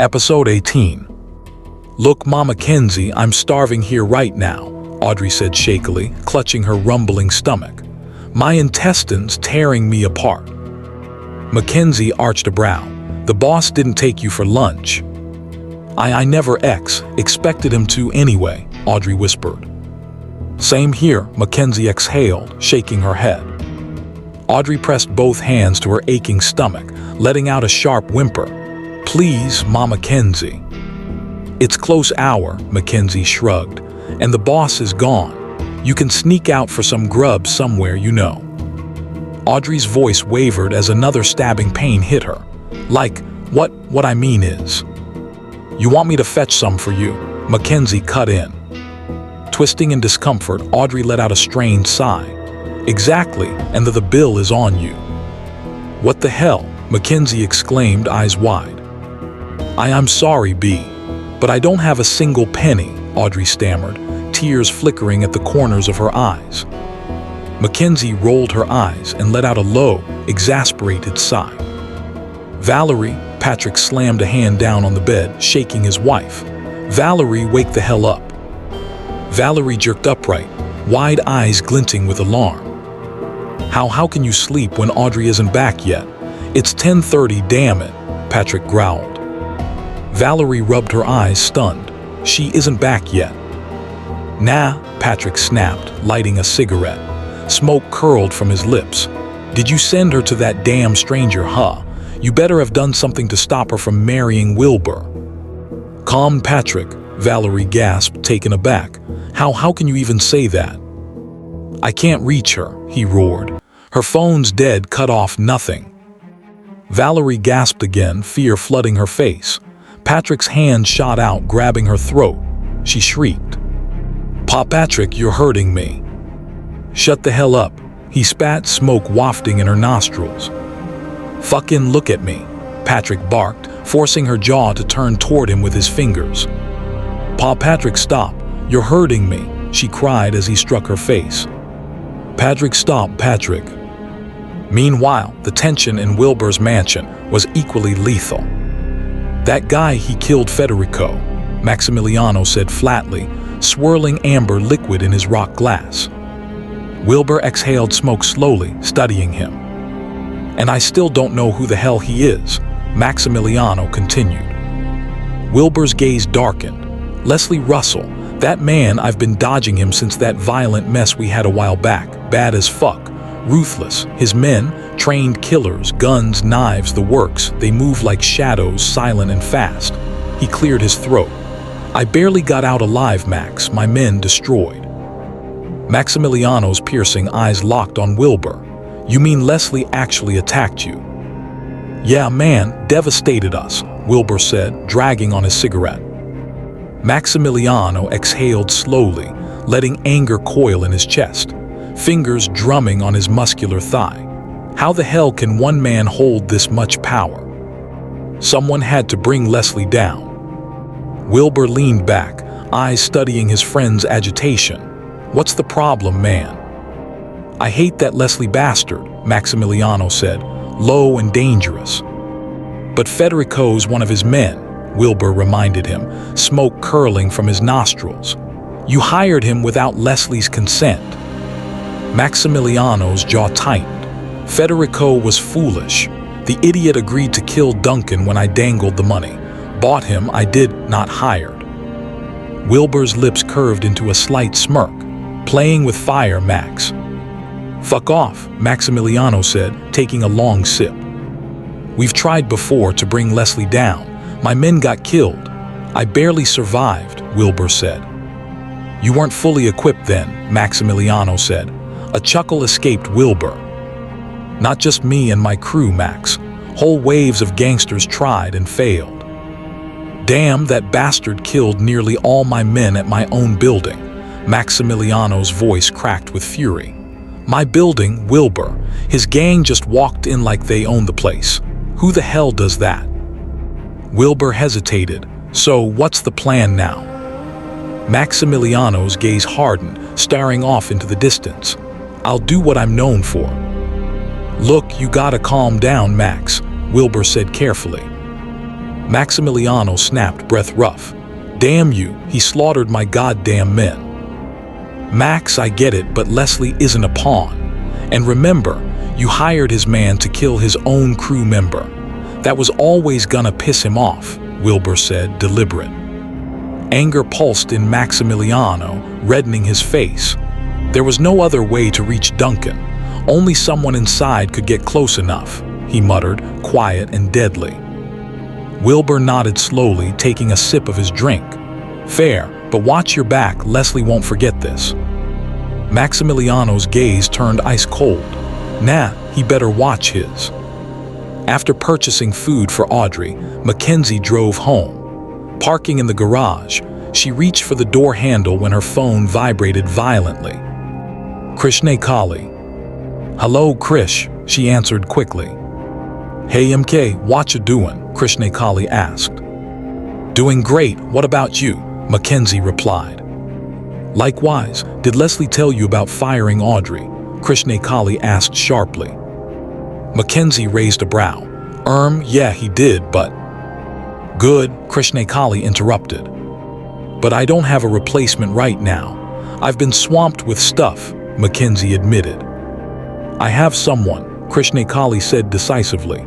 Episode 18. "Look, Mama Kenzie, I'm starving here right now," Audrey said shakily, clutching her rumbling stomach. "My intestines tearing me apart." Mackenzie arched a brow. "The boss didn't take you for lunch." I never expected him to anyway," Audrey whispered. "Same here," Mackenzie exhaled, shaking her head. Audrey pressed both hands to her aching stomach, letting out a sharp whimper. "Please, Mama Kenzie." "It's close hour," Mackenzie shrugged, "and the boss is gone. You can sneak out for some grub somewhere, you know." Audrey's voice wavered as another stabbing pain hit her. "Like, what I mean is..." "You want me to fetch some for you?" Mackenzie cut in. Twisting in discomfort, Audrey let out a strained sigh. "Exactly, and the bill is on you." "What the hell?" Mackenzie exclaimed, eyes wide. I'm sorry, B, but I don't have a single penny," Audrey stammered, tears flickering at the corners of her eyes. Mackenzie rolled her eyes and let out a low, exasperated sigh. "Valerie," Patrick slammed a hand down on the bed, shaking his wife. "Valerie, wake the hell up." Valerie jerked upright, wide eyes glinting with alarm. How can you sleep when Audrey isn't back yet? It's 10:30, damn it," Patrick growled. Valerie rubbed her eyes, stunned. "She isn't back yet." "Nah," Patrick snapped, lighting a cigarette. Smoke curled from his lips. "Did you send her to that damn stranger, huh? You better have done something to stop her from marrying Wilbur." "Calm, Patrick," Valerie gasped, taken aback. How can you even say that?" "I can't reach her," he roared. "Her phone's dead, cut off, nothing." Valerie gasped again, fear flooding her face. Patrick's hand shot out, grabbing her throat. She shrieked. Patrick, you're hurting me." "Shut the hell up," he spat, smoke wafting in her nostrils. "Fucking look at me," Patrick barked, forcing her jaw to turn toward him with his fingers. Patrick, stop. "You're hurting me," she cried as he struck her face. "Patrick, stop, Patrick." Meanwhile, the tension in Wilbur's mansion was equally lethal. "That guy, he killed Federico," Maximiliano said flatly, swirling amber liquid in his rock glass. Wilbur exhaled smoke slowly, studying him. "And I still don't know who the hell he is," Maximiliano continued. Wilbur's gaze darkened. "Leslie Russell. That man, I've been dodging him since that violent mess we had a while back. Bad as fuck. Ruthless. His men, trained killers, guns, knives, the works. They move like shadows, silent and fast." He cleared his throat. "I barely got out alive, Max. My men destroyed." Maximiliano's piercing eyes locked on Wilbur. "You mean Leslie actually attacked you?" "Yeah, man, devastated us," Wilbur said, dragging on his cigarette. Maximiliano exhaled slowly, letting anger coil in his chest, fingers drumming on his muscular thigh. How the hell can one man hold this much power? Someone had to bring Leslie down. Wilbur leaned back, eyes studying his friend's agitation. "What's the problem, man?" "I hate that Leslie bastard," Maximiliano said, low and dangerous. "But Federico's one of his men," Wilbur reminded him, smoke curling from his nostrils. "You hired him without Leslie's consent." Maximiliano's jaw tightened. "Federico was foolish. The idiot agreed to kill Duncan when I dangled the money. Bought him, I did, not hired." Wilbur's lips curved into a slight smirk. "Playing with fire, Max." "Fuck off," Maximiliano said, taking a long sip. "We've tried before to bring Leslie down. My men got killed. I barely survived," Wilbur said. "You weren't fully equipped then," Maximiliano said. A chuckle escaped Wilbur. "Not just me and my crew, Max. Whole waves of gangsters tried and failed." "Damn, that bastard killed nearly all my men at my own building." Maximiliano's voice cracked with fury. "My building, Wilbur. His gang just walked in like they owned the place. Who the hell does that?" Wilbur hesitated. "So, what's the plan now?" Maximiliano's gaze hardened, staring off into the distance. "I'll do what I'm known for." "Look, you gotta calm down, Max," Wilbur said carefully. Maximiliano snapped, breath rough. Damn you, he slaughtered my goddamn men. Max, I get it, but Leslie isn't a pawn. And remember, you hired his man to kill his own crew member. That was always gonna piss him off, Wilbur said, deliberate. Anger pulsed in Maximiliano, reddening his face. There was no other way to reach Duncan. Only someone inside could get close enough, he muttered, quiet and deadly. Wilbur nodded slowly, taking a sip of his drink. Fair, but watch your back, Leslie won't forget this. Maximiliano's gaze turned ice cold. Nah, he better watch his. After purchasing food for Audrey, Mackenzie drove home. Parking in the garage, she reached for the door handle when her phone vibrated violently. Krishnakali. Hello, Krish, she answered quickly. Hey MK, what you doing? Krishnakali asked. Doing great, what about you? Mackenzie replied. Likewise, did Leslie tell you about firing Audrey? Krishnakali asked sharply. Mackenzie raised a brow. Yeah, he did, but... Good, Krishnakali interrupted. But I don't have a replacement right now. I've been swamped with stuff, Mackenzie admitted. I have someone, Krishnakali said decisively.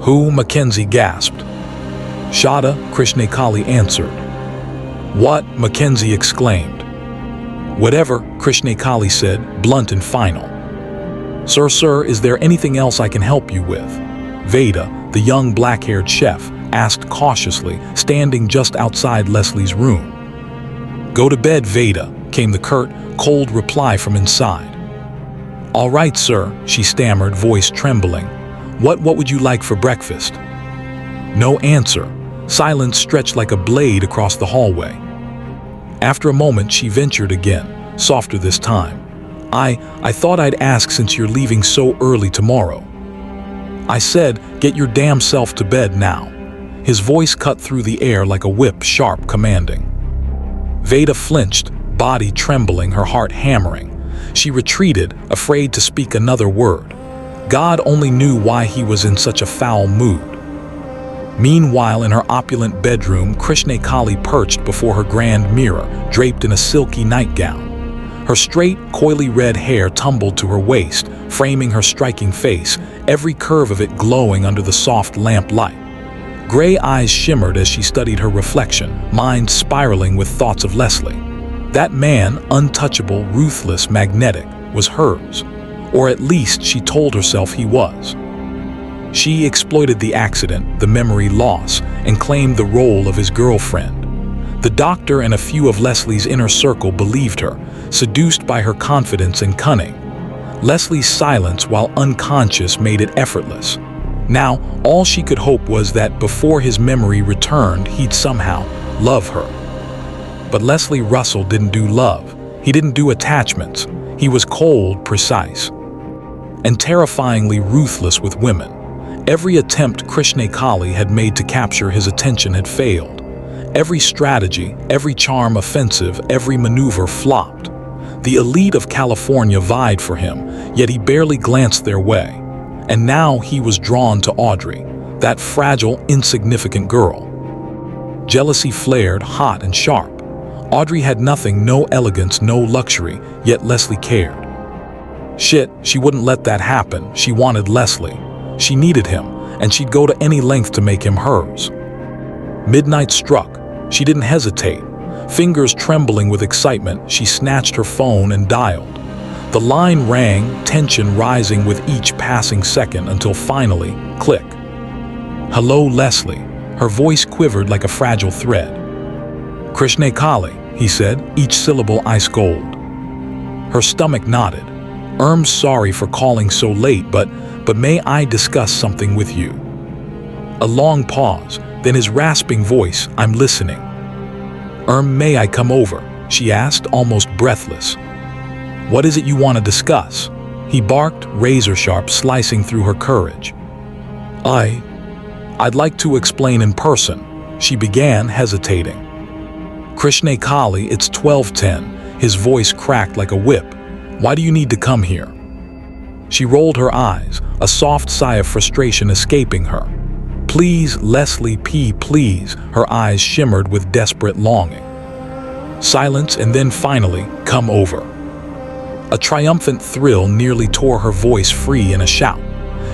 Who? Mackenzie gasped. Shada, Krishnakali answered. What? Mackenzie exclaimed. Whatever, Krishnakali said, blunt and final. Sir, is there anything else I can help you with? Veda, the young black-haired chef, asked cautiously, standing just outside Leslie's room. Go to bed, Veda, came the curt, cold reply from inside. All right, sir, she stammered, voice trembling. What would you like for breakfast? No answer. Silence stretched like a blade across the hallway. After a moment, she ventured again, softer this time. I thought I'd ask since you're leaving so early tomorrow. I said, get your damn self to bed now. His voice cut through the air like a whip, sharp, commanding. Veda flinched, body trembling, her heart hammering. She retreated, afraid to speak another word. God only knew why he was in such a foul mood. Meanwhile, in her opulent bedroom, Krishnakali perched before her grand mirror, draped in a silky nightgown. Her straight, coily red hair tumbled to her waist, framing her striking face, every curve of it glowing under the soft lamplight. Gray eyes shimmered as she studied her reflection, mind spiraling with thoughts of Leslie. That man, untouchable, ruthless, magnetic, was hers. Or at least she told herself he was. She exploited the accident, the memory loss, and claimed the role of his girlfriend. The doctor and a few of Leslie's inner circle believed her, seduced by her confidence and cunning. Leslie's silence, while unconscious, made it effortless. Now, all she could hope was that before his memory returned, he'd somehow love her. But Leslie Russel didn't do love. He didn't do attachments. He was cold, precise, and terrifyingly ruthless with women. Every attempt Krishnakali had made to capture his attention had failed. Every strategy, every charm offensive, every maneuver flopped. The elite of California vied for him, yet he barely glanced their way. And now he was drawn to Audrey, that fragile, insignificant girl. Jealousy flared, hot and sharp. Audrey had nothing, no elegance, no luxury, yet Leslie cared. Shit, she wouldn't let that happen. She wanted Leslie. She needed him, and she'd go to any length to make him hers. Midnight struck. She didn't hesitate. Fingers trembling with excitement, she snatched her phone and dialed. The line rang, tension rising with each passing second until finally, click. Hello, Leslie. Her voice quivered like a fragile thread. Krishnakali, he said, each syllable ice cold. Her stomach nodded. Sorry for calling so late, but may I discuss something with you? A long pause, then his rasping voice, I'm listening. May I come over? She asked, almost breathless. What is it you want to discuss? He barked, razor-sharp, slicing through her courage. I'd like to explain in person, she began, hesitating. Krishnakali, it's 12:10, his voice cracked like a whip. Why do you need to come here? She rolled her eyes, a soft sigh of frustration escaping her. Please, Leslie P., please. Her eyes shimmered with desperate longing. Silence, and then finally, come over. A triumphant thrill nearly tore her voice free in a shout.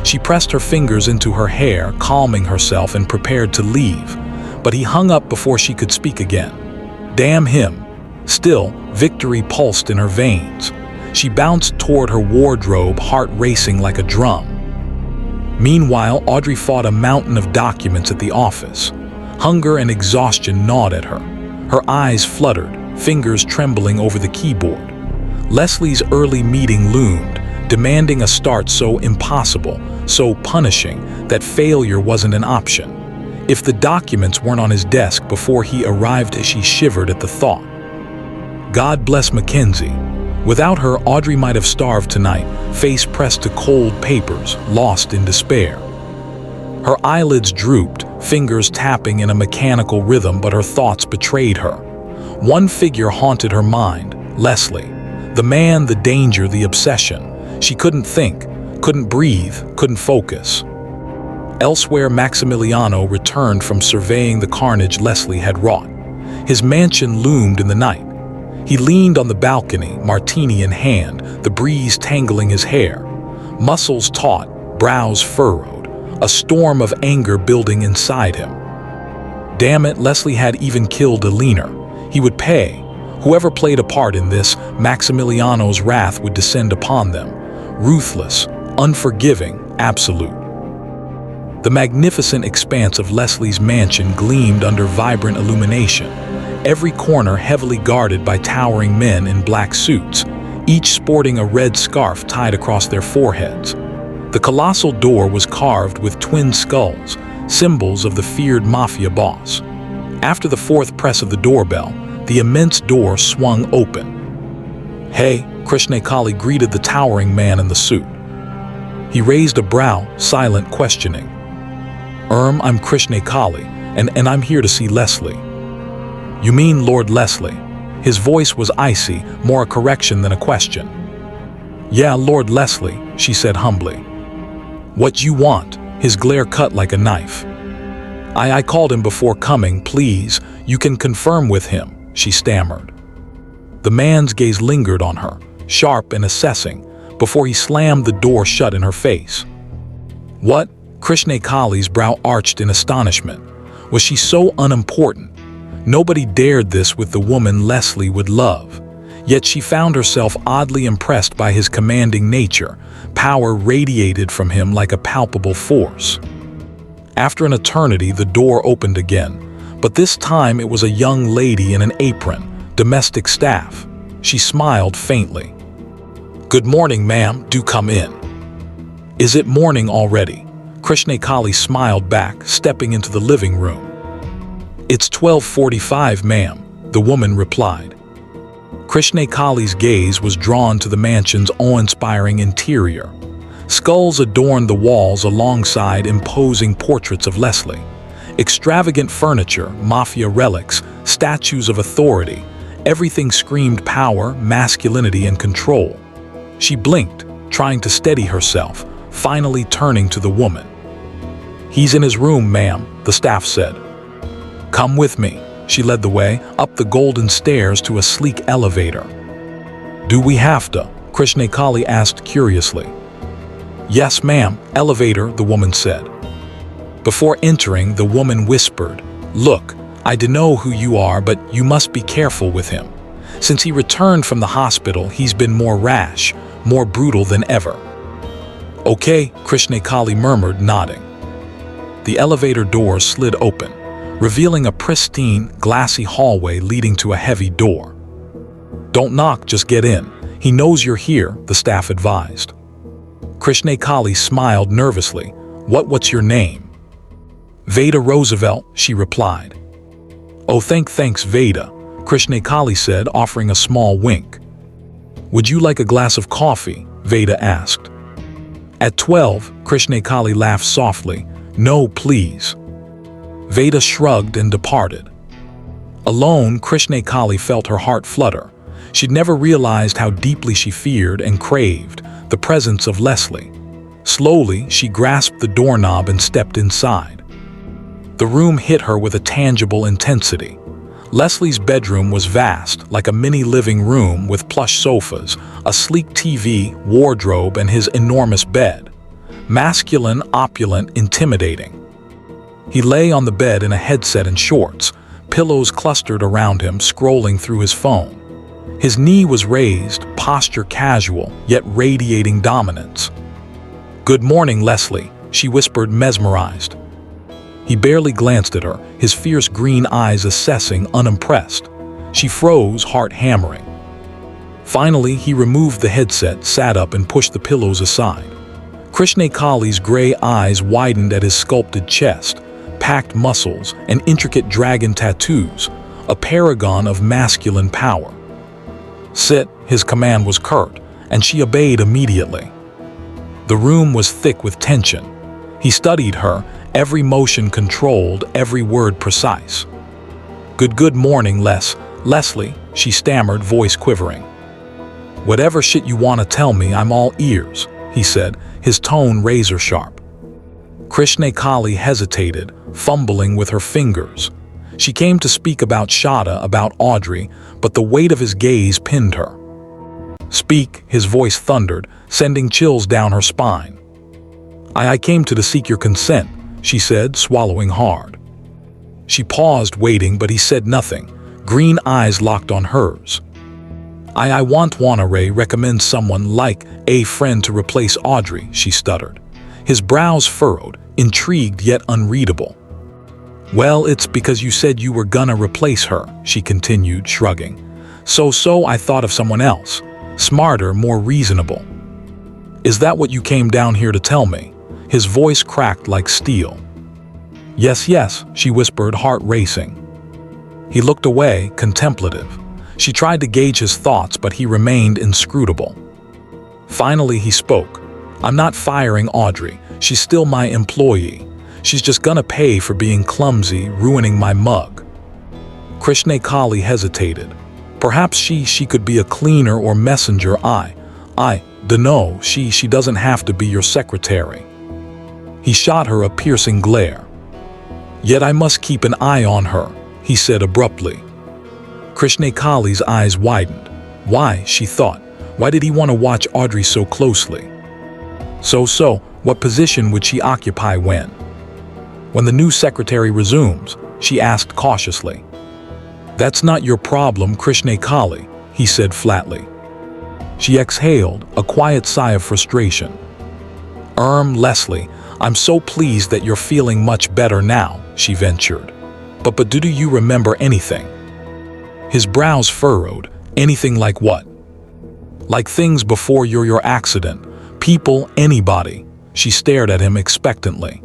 She pressed her fingers into her hair, calming herself and prepared to leave. But he hung up before she could speak again. Damn him. Still, victory pulsed in her veins. She bounced toward her wardrobe, heart racing like a drum. Meanwhile, Audrey fought a mountain of documents at the office. Hunger and exhaustion gnawed at her. Her eyes fluttered, fingers trembling over the keyboard. Leslie's early meeting loomed, demanding a start so impossible, so punishing, that failure wasn't an option. If the documents weren't on his desk before he arrived, she shivered at the thought. God bless Mackenzie. Without her, Audrey might have starved tonight, face pressed to cold papers, lost in despair. Her eyelids drooped, fingers tapping in a mechanical rhythm, but her thoughts betrayed her. One figure haunted her mind, Leslie. The man, the danger, the obsession. She couldn't think, couldn't breathe, couldn't focus. Elsewhere, Maximiliano returned from surveying the carnage Leslie had wrought. His mansion loomed in the night. He leaned on the balcony, martini in hand, the breeze tangling his hair. Muscles taut, brows furrowed, a storm of anger building inside him. Damn it, Leslie had even killed a leaner. He would pay. Whoever played a part in this, Maximiliano's wrath would descend upon them. Ruthless, unforgiving, absolute. The magnificent expanse of Leslie's mansion gleamed under vibrant illumination. Every corner heavily guarded by towering men in black suits, each sporting a red scarf tied across their foreheads. The colossal door was carved with twin skulls, symbols of the feared Mafia boss. After the fourth press of the doorbell, the immense door swung open. Hey, Krishnakali greeted the towering man in the suit. He raised a brow, silent, questioning. I'm Krishnakali, and I'm here to see Leslie. You mean Lord Leslie? His voice was icy, more a correction than a question. Yeah, Lord Leslie, she said humbly. What you want? His glare cut like a knife. I called him before coming, please. You can confirm with him, she stammered. The man's gaze lingered on her, sharp and assessing, before he slammed the door shut in her face. What? Krishnakali's brow arched in astonishment. Was she so unimportant? Nobody dared this with the woman Leslie would love. Yet she found herself oddly impressed by his commanding nature. Power radiated from him like a palpable force. After an eternity, the door opened again, but this time it was a young lady in an apron, domestic staff. She smiled faintly. Good morning, ma'am. Do come in. Is it morning already? Krishnakali smiled back, stepping into the living room. It's 12:45, ma'am, the woman replied. Krishnakali's gaze was drawn to the mansion's awe-inspiring interior. Skulls adorned the walls alongside imposing portraits of Leslie. Extravagant furniture, Mafia relics, statues of authority, everything screamed power, masculinity, and control. She blinked, trying to steady herself, finally turning to the woman. He's in his room, ma'am, the staff said. Come with me. She led the way, up the golden stairs to a sleek elevator. Do we have to? Krishnakali asked curiously. Yes, ma'am, elevator, the woman said. Before entering, the woman whispered, Look, I know who you are, but you must be careful with him. Since he returned from the hospital, he's been more rash, more brutal than ever. Okay, Krishnakali murmured, nodding. The elevator door slid open, revealing a pristine, glassy hallway leading to a heavy door. Don't knock, just get in. He knows you're here, the staff advised. Krishnakali smiled nervously. What's your name? Veda Roosevelt, she replied. Oh, thanks, Veda, Krishnakali said, offering a small wink. Would you like a glass of coffee? Veda asked. At 12, Krishnakali laughed softly. No, please. Veda shrugged and departed. Alone, Krishnakali felt her heart flutter. She'd never realized how deeply she feared and craved the presence of Leslie. Slowly, she grasped the doorknob and stepped inside. The room hit her with a tangible intensity. Leslie's bedroom was vast, like a mini living room with plush sofas, a sleek TV, wardrobe, and his enormous bed. Masculine, opulent, intimidating. He lay on the bed in a headset and shorts, pillows clustered around him, scrolling through his phone. His knee was raised, posture casual, yet radiating dominance. "Good morning, Leslie," she whispered, mesmerized. He barely glanced at her, his fierce green eyes assessing, unimpressed. She froze, heart hammering. Finally, he removed the headset, sat up, and pushed the pillows aside. Krishnakali's gray eyes widened at his sculpted chest, packed muscles, and intricate dragon tattoos, a paragon of masculine power. "Sit," his command was curt, and she obeyed immediately. The room was thick with tension. He studied her, every motion controlled, every word precise. Good morning, Leslie," she stammered, voice quivering. "Whatever shit you want to tell me, I'm all ears," he said, his tone razor sharp. Krishnakali hesitated, fumbling with her fingers. She came to speak about Shada, about Audrey, but the weight of his gaze pinned her. "Speak," his voice thundered, sending chills down her spine. I came to seek your consent," she said, swallowing hard. She paused, waiting, but he said nothing. Green eyes locked on hers. I wanna recommend someone like a friend to replace Audrey," she stuttered. His brows furrowed, intrigued yet unreadable. "Well, it's because you said you were gonna replace her," she continued, shrugging. So I thought of someone else. Smarter, more reasonable." "Is that what you came down here to tell me?" His voice cracked like steel. Yes," she whispered, heart racing. He looked away, contemplative. She tried to gauge his thoughts, but he remained inscrutable. Finally, he spoke. "I'm not firing Audrey. She's still my employee. She's just gonna pay for being clumsy, ruining my mug." Krishnakali hesitated. Perhaps she could be a cleaner or messenger. I dunno, she doesn't have to be your secretary." He shot her a piercing glare. "Yet I must keep an eye on her," he said abruptly. Krishnakali's eyes widened. Why, she thought, why did he want to watch Audrey so closely? So, what position would she occupy when? "When the new secretary resumes," she asked cautiously. "That's not your problem, Krishnakali," he said flatly. She exhaled, a quiet sigh of frustration. Leslie, I'm so pleased that you're feeling much better now," she ventured. But do you remember anything?" His brows furrowed. "Anything like what?" "Like things before your accident. People, anybody." She stared at him expectantly.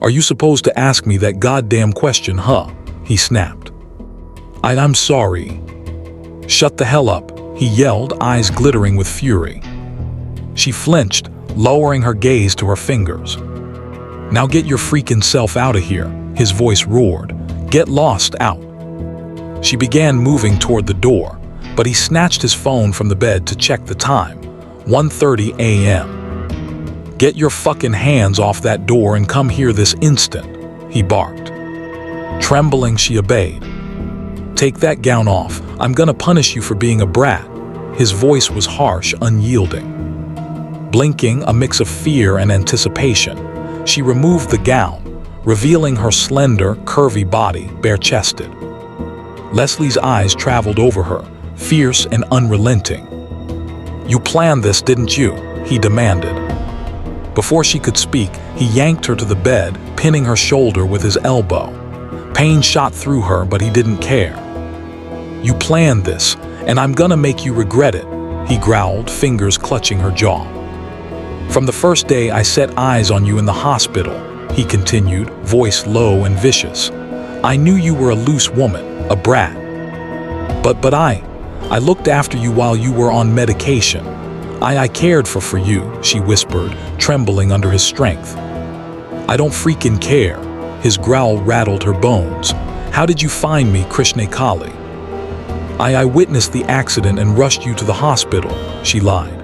"Are you supposed to ask me that goddamn question, huh?" he snapped. I'm sorry." "Shut the hell up," he yelled, eyes glittering with fury. She flinched, lowering her gaze to her fingers. "Now get your freaking self out of here," his voice roared. "Get lost out." She began moving toward the door, but he snatched his phone from the bed to check the time. 1:30 a.m. "Get your fucking hands off that door and come here this instant," he barked. Trembling, she obeyed. "Take that gown off. I'm gonna punish you for being a brat." His voice was harsh, unyielding. Blinking, a mix of fear and anticipation, she removed the gown, revealing her slender, curvy body, bare-chested. Leslie's eyes traveled over her, fierce and unrelenting. "You planned this, didn't you?" he demanded. Before she could speak, he yanked her to the bed, pinning her shoulder with his elbow. Pain shot through her, but he didn't care. "You planned this, and I'm gonna make you regret it," he growled, fingers clutching her jaw. "From the first day I set eyes on you in the hospital," he continued, voice low and vicious. "I knew you were a loose woman, a brat. But I looked after you while you were on medication. I cared for you," she whispered, trembling under his strength. "I don't freaking care." His growl rattled her bones. "How did you find me, Krishnakali?" I witnessed the accident and rushed you to the hospital," she lied.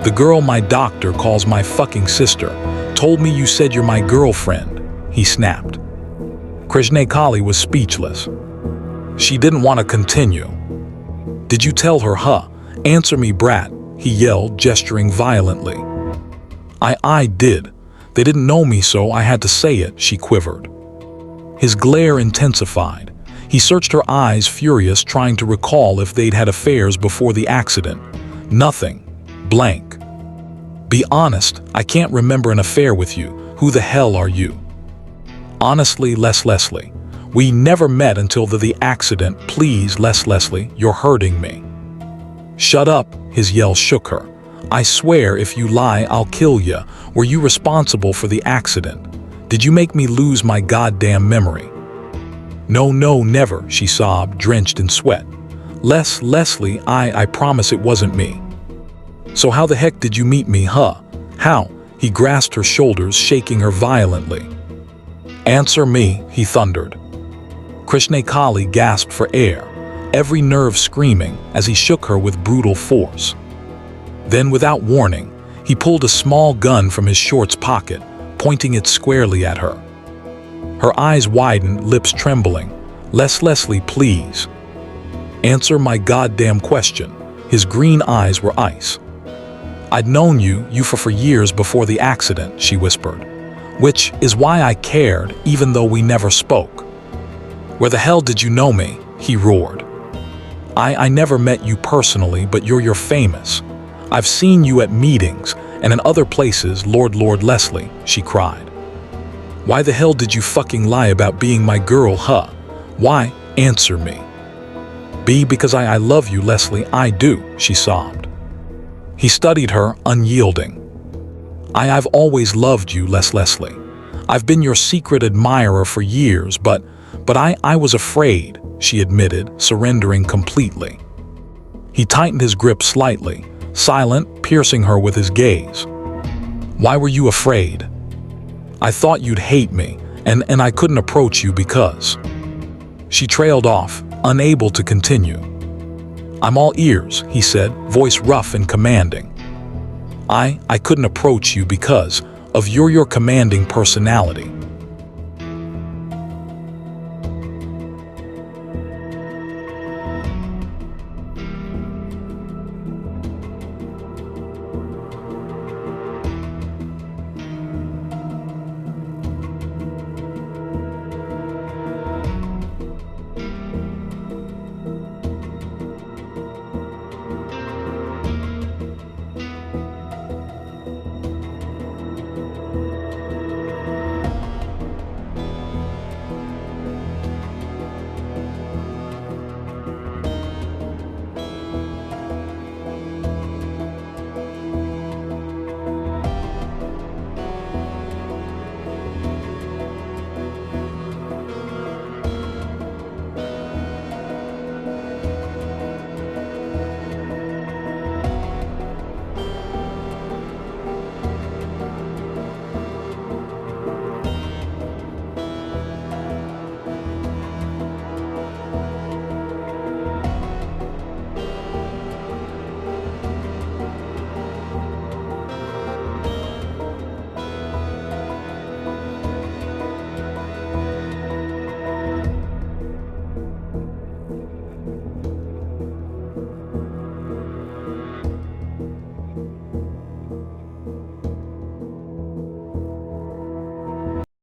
"The girl my doctor calls my fucking sister told me you said you're my girlfriend," he snapped. Krishnakali was speechless. She didn't want to continue. Did you tell her, huh? Answer me, brat, he yelled, gesturing violently. I did. They didn't know me, so I had to say it, she quivered. His glare intensified. He searched her eyes, furious, trying to recall if they'd had affairs before the accident. Nothing. Blank. Be honest, I can't remember an affair with you. Who the hell are you? Honestly, Leslie. We never met until the accident. Please, Leslie, you're hurting me. Shut up, his yell shook her. I swear if you lie, I'll kill ya. Were you responsible for the accident? Did you make me lose my goddamn memory? No, never, she sobbed, drenched in sweat. Leslie, I promise it wasn't me. So how the heck did you meet me, huh? How? He grasped her shoulders, shaking her violently. Answer me, he thundered. Krishnakali gasped for air, every nerve screaming as he shook her with brutal force. Then, without warning, he pulled a small gun from his shorts pocket, pointing it squarely at her. Her eyes widened, lips trembling. Leslie, please. Answer my goddamn question. His green eyes were ice. I'd known you for years before the accident, she whispered. Which is why I cared, even though we never spoke. Where the hell did you know me? He roared. I never met you personally, but you're famous. I've seen you at meetings and in other places, Lord Leslie, she cried. Why the hell did you fucking lie about being my girl, huh? Why? Answer me. Because I love you, Leslie, I do, she sobbed. He studied her, unyielding. I've always loved you, Leslie. I've been your secret admirer for years, but I was afraid, she admitted, surrendering completely. He tightened his grip slightly, silent, piercing her with his gaze. Why were you afraid? I thought you'd hate me, and I couldn't approach you because... She trailed off, unable to continue. I'm all ears, he said, voice rough and commanding. I couldn't approach you because of your commanding personality.